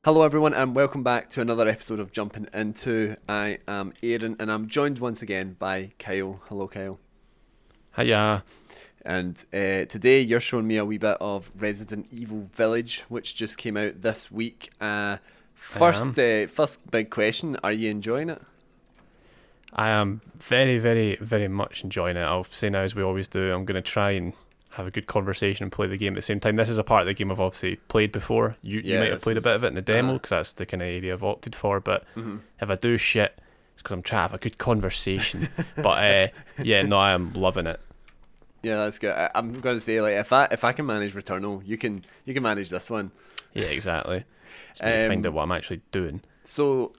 Hello, everyone, and welcome back to another episode of Jumping Into. I am Aaron, and I'm joined once again by Kyle. Hello, Kyle. Hiya. And today you're showing me a wee bit of Resident Evil Village, which just came out this week. First big question: are you enjoying it? I am very, very, very much enjoying it. I'll say now, as we always do, I'm going to try and have a good conversation and play the game at the same time. This is a part of the game I've obviously played before. You might have played a bit of it in the demo because that's the kind of area I've opted for. But if I do shit, it's because I'm trying to have a good conversation. But I am loving it. Yeah, that's good. I'm going to say, like, if I can manage Returnal, you can manage this one. Yeah, exactly. Just need to find out what I'm actually doing. So,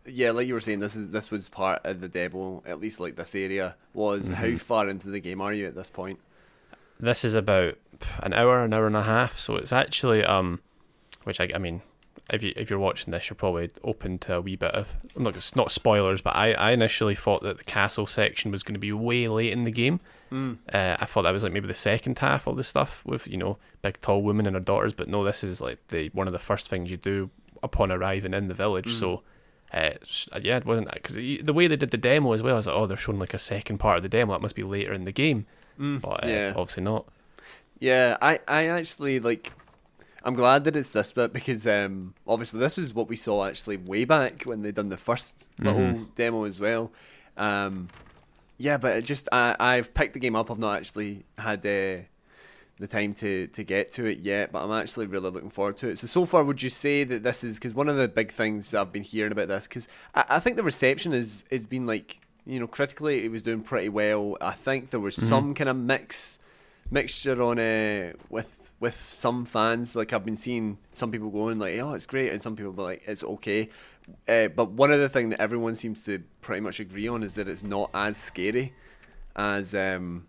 yeah, like you were saying, this was part of the demo. At least like this area was. How far into the game are you at this point? This is about an hour and a half, so it's actually which I mean, if you're watching this, you're probably open to a wee bit of it's not spoilers, but I initially thought that the castle section was going to be way late in the game. I thought that was like maybe the second half of the stuff with big tall woman and her daughters, but no, this is like one of the first things you do upon arriving in the village. So it wasn't, because the way they did the demo as well, I was like, oh, they're showing like a second part of the demo, that must be later in the game. But obviously not. Yeah, I actually like. I'm glad that it's this bit because obviously this is what we saw actually way back when they done the first little demo as well. Yeah, but it just I've picked the game up. I've not actually had the time to get to it yet, but I'm actually really looking forward to it. So far, would you say that this is, because one of the big things I've been hearing about this, because I think the reception has been like, critically it was doing pretty well. I think there was some kind of mixture on with some fans. Like, I've been seeing some people going like, oh, it's great, and some people be like, it's okay. But one of the things that everyone seems to pretty much agree on is that it's not as scary as 7.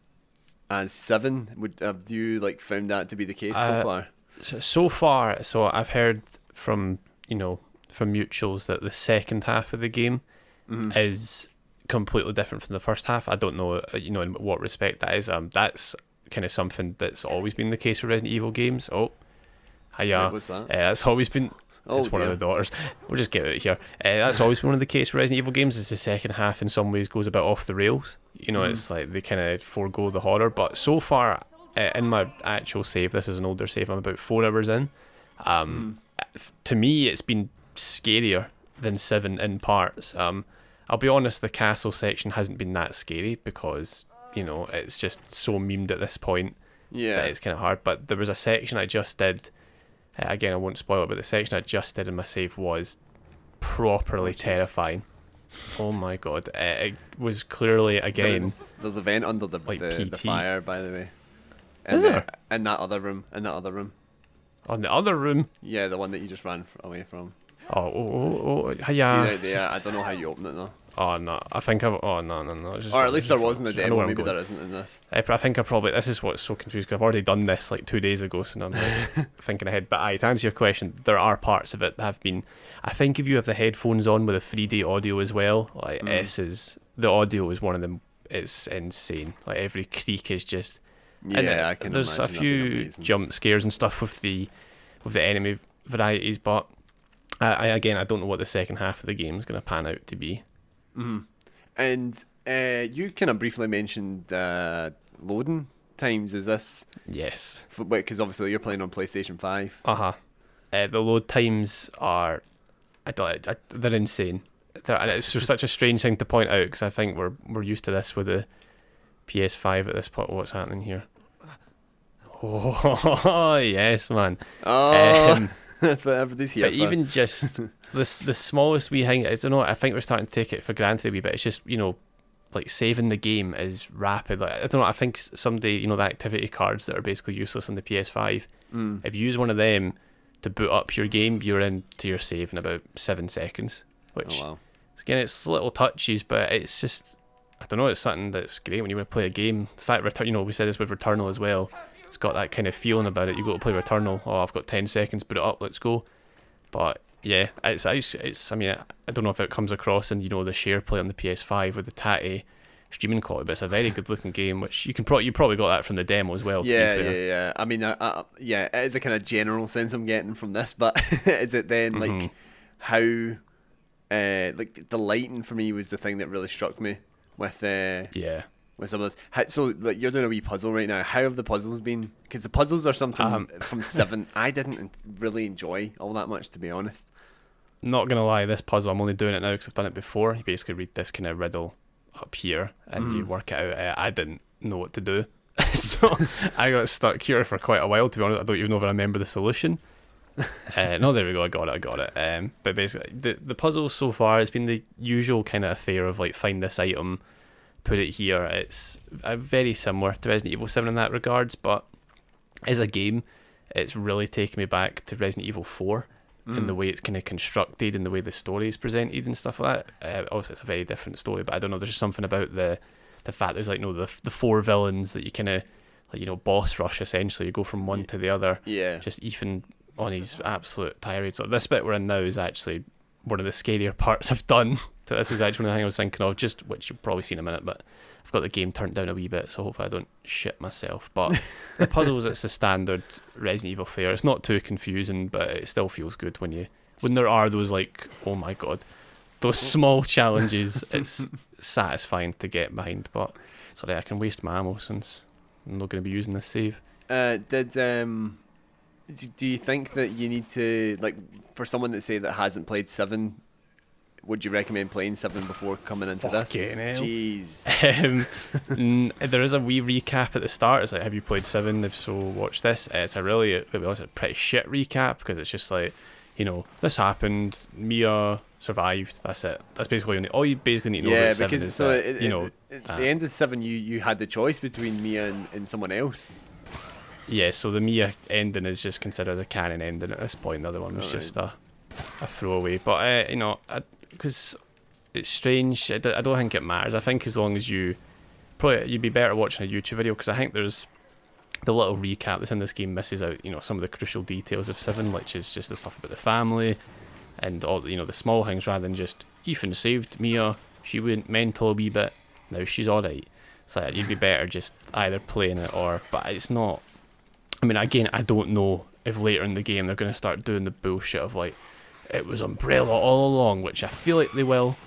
Have you like found that to be the case so far? So far, I've heard from from mutuals that the second half of the game is completely different from the first half. I don't know, in what respect that is. That's kind of something that's always been the case with Resident Evil games. Oh, hiya. Wait, what's that? That's always been. It's one of the daughters. We'll just get out of here. That's always been one of the case for Resident Evil games. Is the second half in some ways goes a bit off the rails. It's like they kind of forego the horror. But so far, in my actual save, this is an older save, I'm about 4 hours in. To me, it's been scarier than 7 in parts. I'll be honest, the castle section hasn't been that scary because it's just so memed at this point that it's kind of hard. But there was a section I just did. Again, I won't spoil it, but the section I just did in my save was properly terrifying. Oh my god. It was clearly, again... There's a vent under the fire, by the way. Is there? In that other room. On the other room? Yeah, the one that you just ran away from. Oh, yeah. See right there, I don't know how you open it though. Oh no, I think I've... Oh no. Or at least there was in the demo, maybe there isn't in this. I think I probably... This is what's so confused, because I've already done this like 2 days ago, so I'm like thinking ahead. But to answer your question, there are parts of it that have been... I think if you have the headphones on with a 3D audio as well, like the audio is one of them. It's insane. Like every creak is just... Yeah, I can There's a few jump scares and stuff with the enemy varieties, but I don't know what the second half of the game is going to pan out to be. And you kind of briefly mentioned loading times. Is this? Yes. Because obviously you're playing on PlayStation 5. The load times are... they're insane. And it's just such a strange thing to point out, because I think we're used to this with the PS5 at this point. What's happening here? Oh, yes, man. Oh, that's what everybody's here but for. Even just the smallest wee thing, I don't know, I think we're starting to take it for granted a wee bit. It's just, like saving the game is rapid. Like, I don't know, I think someday, the activity cards that are basically useless on the PS5, if you use one of them to boot up your game, you're into your save in about 7 seconds. Which, again, it's little touches, but it's just, I don't know, it's something that's great when you want to play a game. The fact, we said this with Returnal as well. It's got that kind of feeling about it. You go to play Returnal, I've got 10 seconds, boot it up, let's go. But yeah, it's I mean, I don't know if it comes across in the share play on the PS5 with the tatty streaming quality, but it's a very good looking game, which you probably got that from the demo as well. Yeah, to be fair. yeah. I mean, yeah, it is a kind of general sense I'm getting from this, but is it then like how, like the lighting for me was the thing that really struck me with with some of this. So like you're doing a wee puzzle right now. How have the puzzles been? Because the puzzles are something from 7 I didn't really enjoy all that much, to be honest. Not gonna lie, this puzzle I'm only doing it now because I've done it before. You basically read this kind of riddle up here and you work it out. I didn't know what to do, so I got stuck here for quite a while. To be honest, I don't even know if I remember the solution. No, there we go. I got it. But basically, the puzzle so far has been the usual kind of affair of like find this item, put it here. It's very similar to Resident Evil 7 in that regards, but as a game, it's really taken me back to Resident Evil 4 and the way it's kind of constructed and the way the story is presented and stuff like that. Obviously, it's a very different story, but I don't know. There's just something about the fact there's like the 4 villains that you kind of like boss rush essentially. You go from one to the other. Yeah. Just Ethan on his absolute tirade. So this bit we're in now is actually one of the scarier parts I've done. So this is actually one of the things I was thinking of, just which you'll probably see in a minute, but I've got the game turned down a wee bit, so hopefully I don't shit myself. But the puzzles, it's the standard Resident Evil fare. It's not too confusing, but it still feels good when there are those like, oh my god, those small challenges. It's satisfying to get behind. But sorry, I can waste my ammo since I'm not going to be using this save. Do you think that you need to, like, for someone that say that hasn't played 7, would you recommend playing 7 before coming into this? Jeez. There is a wee recap at the start. It's like, have you played 7? If so, watch this. It's a pretty shit recap because it's just like, this happened, Mia survived, that's it. That's basically all you basically need to know about 7 because is so that, at the end of 7 you had the choice between Mia and someone else. Yeah, so the Mia ending is just considered a canon ending at this point. The other one was just a throwaway. But, because it's strange, I don't think it matters. I think as long as you'd be better watching a YouTube video, because I think there's the little recap that's in this game misses out, some of the crucial details of 7, which is just the stuff about the family and all, the small things rather than just, Ethan saved Mia, she went mental a wee bit, now she's alright. It's like, you'd be better just either playing it but it's not. I mean, again, I don't know if later in the game they're going to start doing the bullshit of like, it was Umbrella all along, which I feel like they will,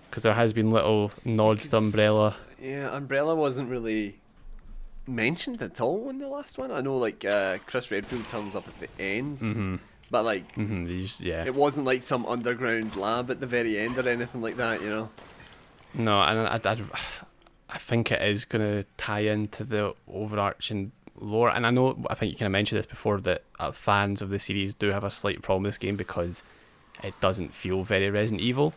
because there has been little nods to Umbrella. Yeah, Umbrella wasn't really mentioned at all in the last one. I know, like, Chris Redfield turns up at the end, but like, it wasn't like some underground lab at the very end or anything like that, No, and I think it is going to tie into the overarching lore, and I think you kind of mentioned this before, that fans of the series do have a slight problem with this game because it doesn't feel very Resident Evil.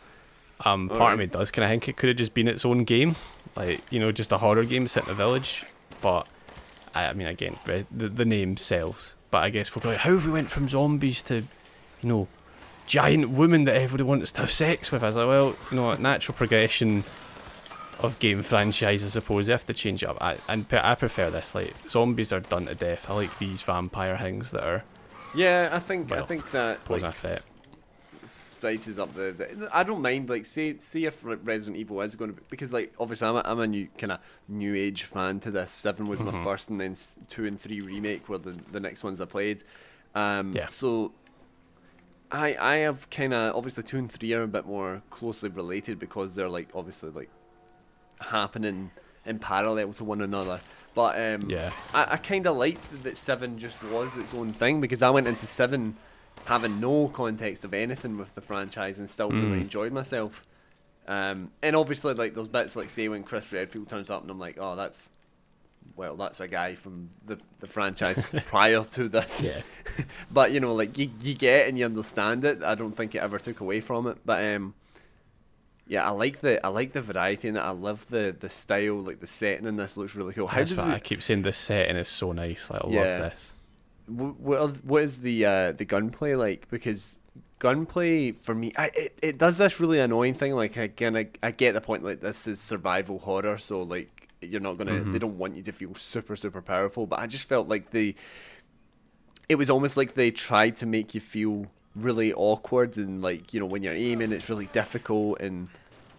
Part of me does kind of think it could have just been its own game, like, just a horror game set in a village. But I mean, again, the name sells. But I guess we're like, how have we went from zombies to, giant women that everybody wants to have sex with? I was like, well, natural progression of game franchise, I suppose. You have to change it up. I prefer this. Like, zombies are done to death. I like these vampire things that are. Yeah, I think that like spices up the. I don't mind. Like, see if Resident Evil is going to be, because like obviously I'm a new kind of new age fan to this. 7 was my first, and then 2 and 3 remake were the next ones I played. So I have kind of, obviously 2 and 3 are a bit more closely related because they're like obviously like happening in parallel to one another. But I kind of liked that 7 just was its own thing, because I went into 7 having no context of anything with the franchise and still really enjoyed myself. And obviously, like, there's bits like, say, when Chris Redfield turns up and I'm like, oh, that's a guy from the franchise prior to this. Yeah. But, like, you get and you understand it. I don't think it ever took away from it. But, yeah, I like the variety in it. I love the style, like the setting in this looks really cool. I keep saying the setting is so nice. Like, I love this. What is the gunplay like? Because gunplay for me, it does this really annoying thing. Like, again, I get the point. Like, this is survival horror, so like you're not gonna. They don't want you to feel super powerful. But I just felt like it was almost like they tried to make you feel really awkward, and like, when you're aiming, it's really difficult, and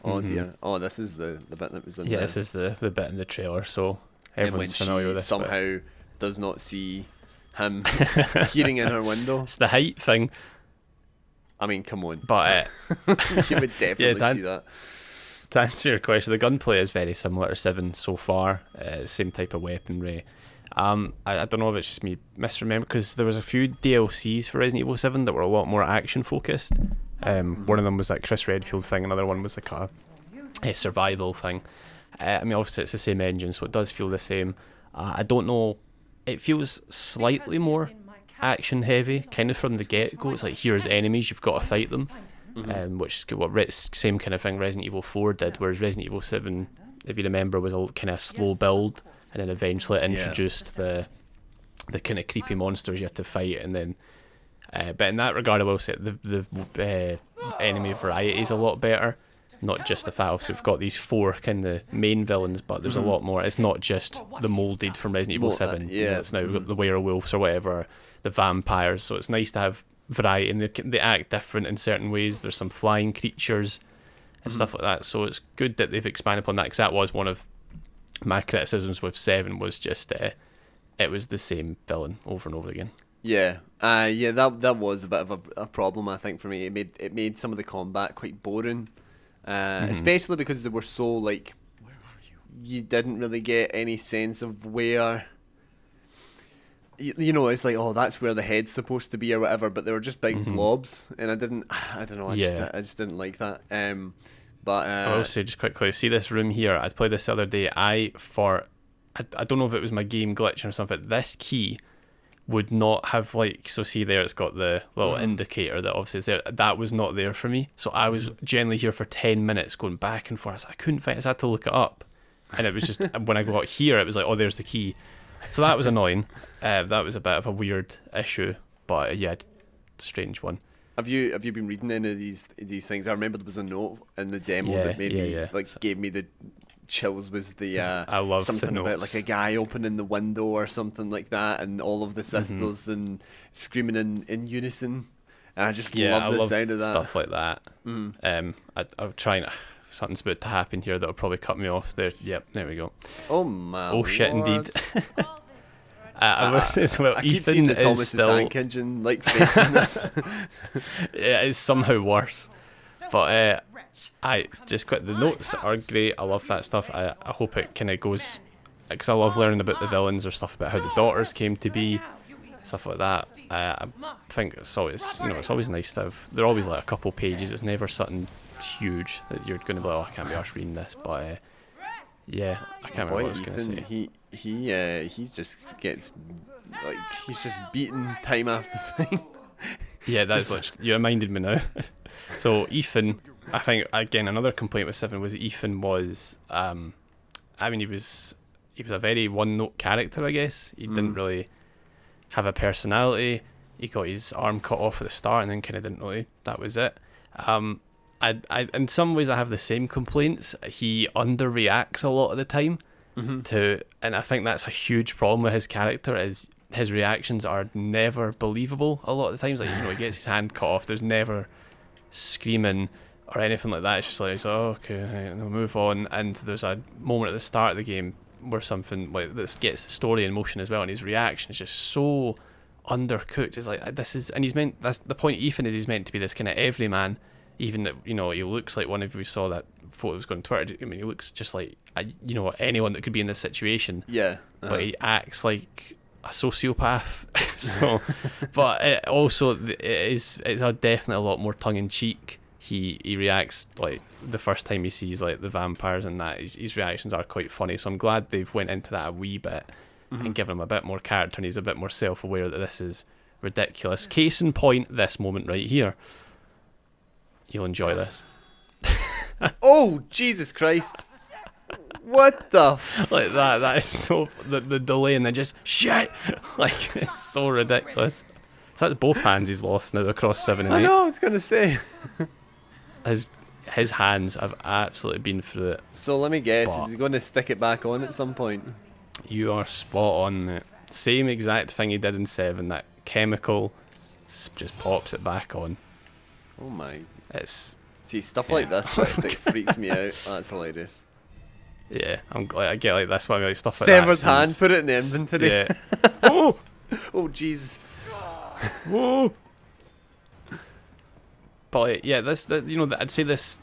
Oh dear. Oh, this is the bit that was in Yeah, this is the bit in the trailer, so and when everyone's familiar with she this somehow does not see him peering in her window. It's the height thing. I mean, come on. But You would definitely see that. To answer your question, the gunplay is very similar to 7 so far. Same type of weaponry. I don't know if it's just me misremember, because there was a few DLCs for Resident Evil 7 that were a lot more action focused. One of them was that Chris Redfield thing, another one was like a survival thing. I mean, obviously it's the same engine, so it does feel the same. I don't know, it feels slightly more action heavy, kind of from the get-go. It's like, here's enemies, you've got to fight them. Which is what same kind of thing Resident Evil 4 did, whereas Resident Evil 7, if you remember, was a kind of slow build, and then eventually it introduced the kind of creepy monsters you had to fight, and then but in that regard I will say the enemy variety is a lot better. Not just the fact that we've got these 4 kind of main villains, but there's a lot more. It's not just the molded from Resident Evil 7. You know, it's now we've got the werewolves or whatever, the vampires, so it's nice to have variety, and they act different in certain ways. There's some flying creatures and stuff like that, so it's good that they've expanded upon that, because that was one of my criticisms with 7, was just it was the same villain over and over again. That was a bit of a problem, I think, for me. It made some of the combat quite boring, especially because they were so like, you didn't really get any sense of where. You know, it's like, oh, that's where the head's supposed to be or whatever, but they were just big blobs, and I don't know, I just didn't like that. But I will say just quickly, see this room here, I played this the other day, I don't know if it was my game glitching or something, this key would not have, like, so see there, it's got the little indicator that obviously is there, that was not there for me, so I was generally here for 10 minutes going back and forth, I couldn't find it, so I had to look it up, and it was just, when I got here, it was like, oh, there's the key. So that was annoying. That was a bit of a weird issue, but yeah, strange one. Have you been reading any of these things? I remember there was a note in the demo that made me like gave me the chills. Was the I love something the about like a guy opening the window or something like that, and all of the sisters and screaming in unison. And I just love the sound of that. Stuff like that. I'm trying. Something's about to happen here that'll probably cut me off there. Yep, there we go. Oh my Oh shit, Lord. Indeed. I was say as well, I keep Ethan seeing the Thomas is the still... Tank Engine like face in that. Yeah, it's somehow worse. But I just quit. The notes are great. I love that stuff. I hope it kind of goes, because I love learning about the villains or stuff about how the daughters came to be, stuff like that. I think it's always, it's always nice to have. They're always like a couple pages. It's never something huge that you're going to be like, oh, I can't be arsed reading this. But yeah, I can't remember what I was going to say. He just gets like, he's just beaten time after thing. Yeah, that's literally, you reminded me now. So Ethan, I think again another complaint with 7 was that Ethan was, he was a very one-note character, I guess. He didn't really have a personality. He got his arm cut off at the start and then kind of didn't really. That was it. I in some ways I have the same complaints. He underreacts a lot of the time. And I think that's a huge problem with his character, is his reactions are never believable a lot of the times. Like, he gets his hand cut off, there's never screaming or anything like that. It's just like, oh, okay, right, we'll move on. And there's a moment at the start of the game where something like this gets the story in motion as well, and his reaction is just so undercooked. It's like, that's the point. Ethan is, he's meant to be this kind of everyman, even that, he looks like, one of you saw that photo that was going on Twitter, I mean, he looks just like anyone that could be in this situation. But he acts like a sociopath. So, but it also it's definitely a lot more tongue in cheek. He reacts like the first time he sees like the vampires, and that his reactions are quite funny. So I'm glad they've went into that a wee bit and given him a bit more character, and he's a bit more self-aware that this is ridiculous. Case in point, this moment right here. You'll enjoy this. Oh, Jesus Christ. What the like that is so, the delay, and then just shit, like, it's so ridiculous. It's like both hands he's lost now across 7 and 8. I know, I was gonna say. His hands have absolutely been through it. So let me guess, is he going to stick it back on at some point? You are spot on, mate. Same exact thing he did in 7. That chemical just pops it back on. Oh my. It's See, stuff like this that freaks me out. That's hilarious. Yeah, I'm glad I get like this one, like stuff like Severed that. hand, put it in the inventory. Yeah. Oh! Oh, Jesus. Whoa! But like, yeah, I'd say this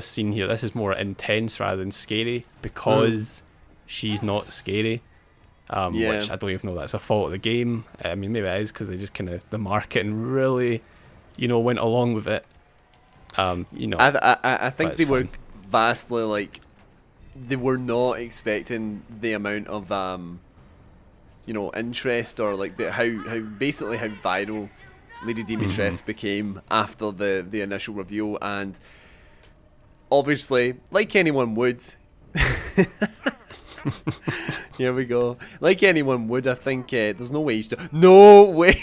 scene here, this is more intense rather than scary because she's not scary. Which I don't even know that's a fault of the game. I mean, maybe it is because they just kind of the marketing really, went along with it. I think they were vastly like they were not expecting the amount of interest or like how viral Lady Dimitrescu became after the initial reveal, and obviously, like anyone would. Here we go. Like anyone would, I think there's no way No way!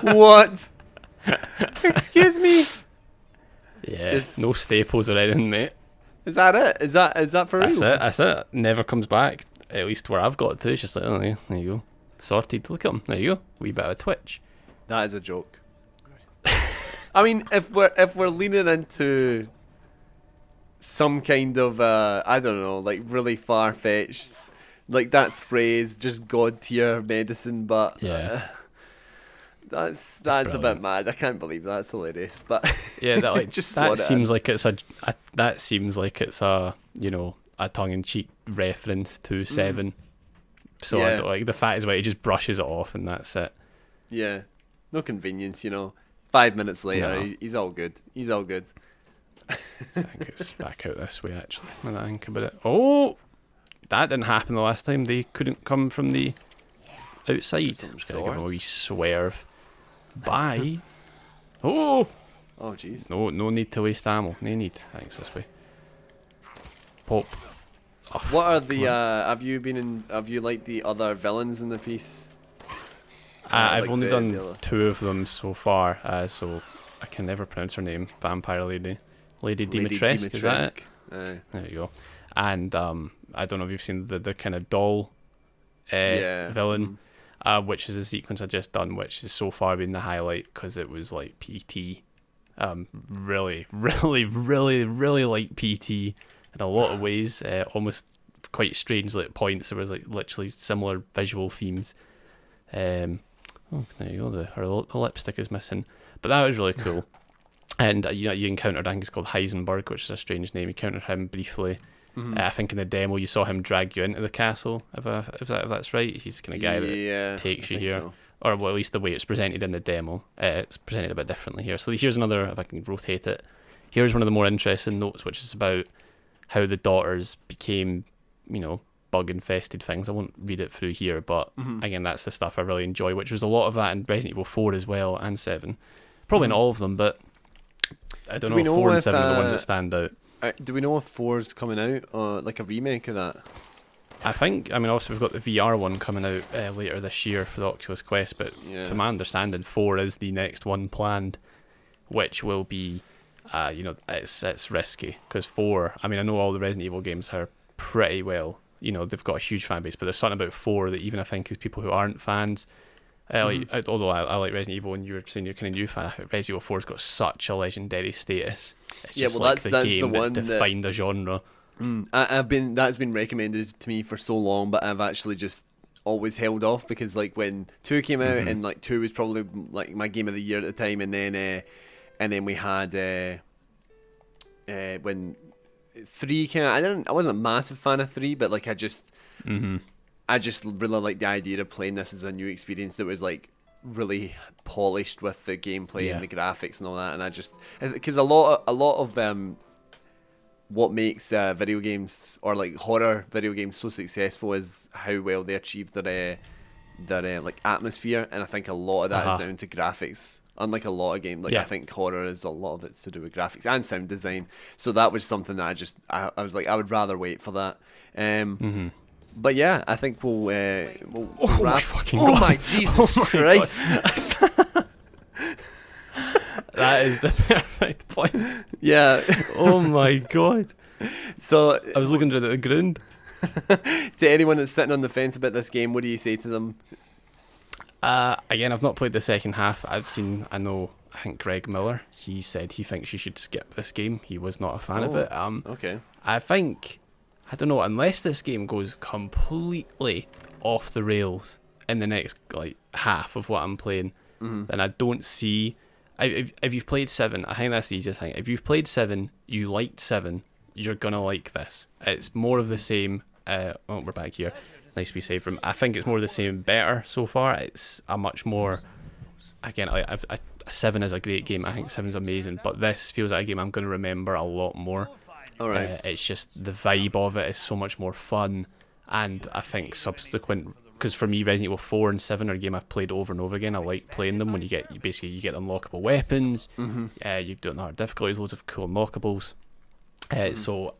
What? Excuse me? Yeah, just no staples or anything, mate. Is that it? Is that for real? That's it. Never comes back. At least where I've got to. It's just like, oh, there you go. Sorted. Look at him. There you go. Wee bit of a twitch. That is a joke. I mean, if we're leaning into some kind of I don't know, like really far fetched, like that spray is just god tier medicine, but yeah. That's a bit mad. I can't believe that's hilarious. But yeah, that seems like it's a a tongue in cheek reference to 7. So I don't, like the fact is, he just brushes it off and that's it. Yeah, no convenience, 5 minutes later, he's all good. He's all good. I think it's back out this way actually. When I think about it, oh, that didn't happen the last time. They couldn't come from the outside. I'm just gonna give him a wee swerve. Bye. Oh jeez. No need to waste ammo. No need. Thanks, this way. Pop. Oh, what are the have you liked the other villains in the piece? I've only done 2 of them so far, so I can never pronounce her name. Vampire Lady Dimitrescu, is that it? There you go. And I don't know if you've seen the kind of doll villain. Which is a sequence I just done, which has so far been the highlight because it was like PT. Really, really, really, really like PT in a lot of ways. Almost quite strangely at points. There was like literally similar visual themes. There you go. Her lipstick is missing, but that was really cool. And you encountered, I think it's called Heisenberg, which is a strange name. You encountered him briefly. I think in the demo you saw him drag you into the castle. If that's right, he's the kind of guy that takes you here, or well, at least the way it's presented in the demo. It's presented a bit differently here. So here's another. If I can rotate it, here's one of the more interesting notes, which is about how the daughters became, bug infested things. I won't read it through here, but again, that's the stuff I really enjoy. Which was a lot of that in Resident Evil 4 as well, and 7. Probably not all of them, but I don't know. 4 and 7 are the ones that stand out. Do we know if 4's coming out, like a remake of that? Also we've got the VR one coming out later this year for the Oculus Quest, but to my understanding, 4 is the next one planned, which will be, it's risky, because 4, I know all the Resident Evil games are pretty well, they've got a huge fan base, but there's something about 4 that even I think is people who aren't fans, although I like Resident Evil, and you were saying you're kind of new fan, I think Resident Evil 4's got such a legendary status. It's just that's the game that defined a genre. That's been recommended to me for so long, but I've actually just always held off because like when 2 came out and like 2 was probably like my game of the year at the time, and then we had when 3 came out. I wasn't a massive fan of 3, but like I just really liked the idea of playing this as a new experience that was like really polished with the gameplay and the graphics and all that. And I just, because a lot of what makes video games or like horror video games so successful is how well they achieve their like atmosphere, and I think a lot of that is down to graphics. Unlike a lot of games, I think horror is a lot of it's to do with graphics and sound design. So that was something that I was like, I would rather wait for that. But yeah, I think we'll oh my fucking god! Oh my Jesus Christ! That is the perfect point. Yeah. Oh my god. So I was looking at the ground. To anyone that's sitting on the fence about this game, what do you say to them? Again, I've not played the second half. I I think Greg Miller, he said he thinks you should skip this game. He was not a fan of it. Okay. I think, I don't know, unless this game goes completely off the rails in the next like half of what I'm playing, then I don't see. If you've played 7, I think that's the easiest thing. If you've played 7, you liked 7, you're gonna like this. It's more of the same. We're back here. Nice to be saved from. I think it's more of the same, better so far. It's a much more. Again, 7 is a great game. I think 7's amazing, but this feels like a game I'm going to remember a lot more. All right. It's just the vibe of it is so much more fun, and I think subsequent. Because for me, Resident Evil 4 and 7 are a game I've played over and over again. I like playing them when you get unlockable weapons. You do it in hard difficulties, loads of cool unlockables. So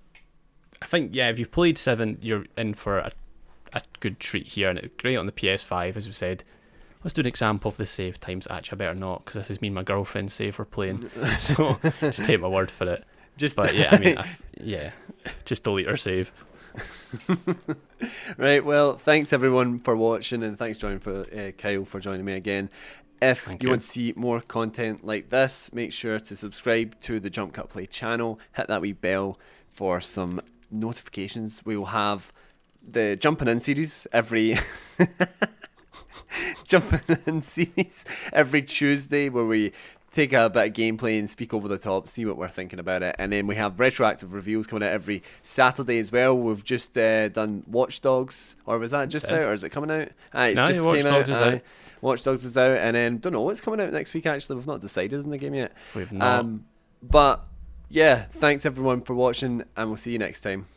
I think, if you've played 7, you're in for a good treat here, and it's great on the PS5, as we said. Let's do an example of the save times. Actually, I better not, because this is me and my girlfriend's save we're playing. So just take my word for it. Just delete our save. Right, well, thanks everyone for watching, and thanks Kyle for joining me again. If you want to see more content like this, make sure to subscribe to the Jump Cut Play channel. Hit that wee bell for some notifications. We will have the Jumping In series every Tuesday, where we take a bit of gameplay and speak over the top, see what we're thinking about it. And then we have retroactive reveals coming out every Saturday as well. We've just done Watch Dogs, or was that just out, or is it coming out? It's just Watch Dogs is out. Watch Dogs is out, and then don't know what's coming out next week. Actually, we've not decided on the game yet. We've not. But yeah, thanks everyone for watching, and we'll see you next time.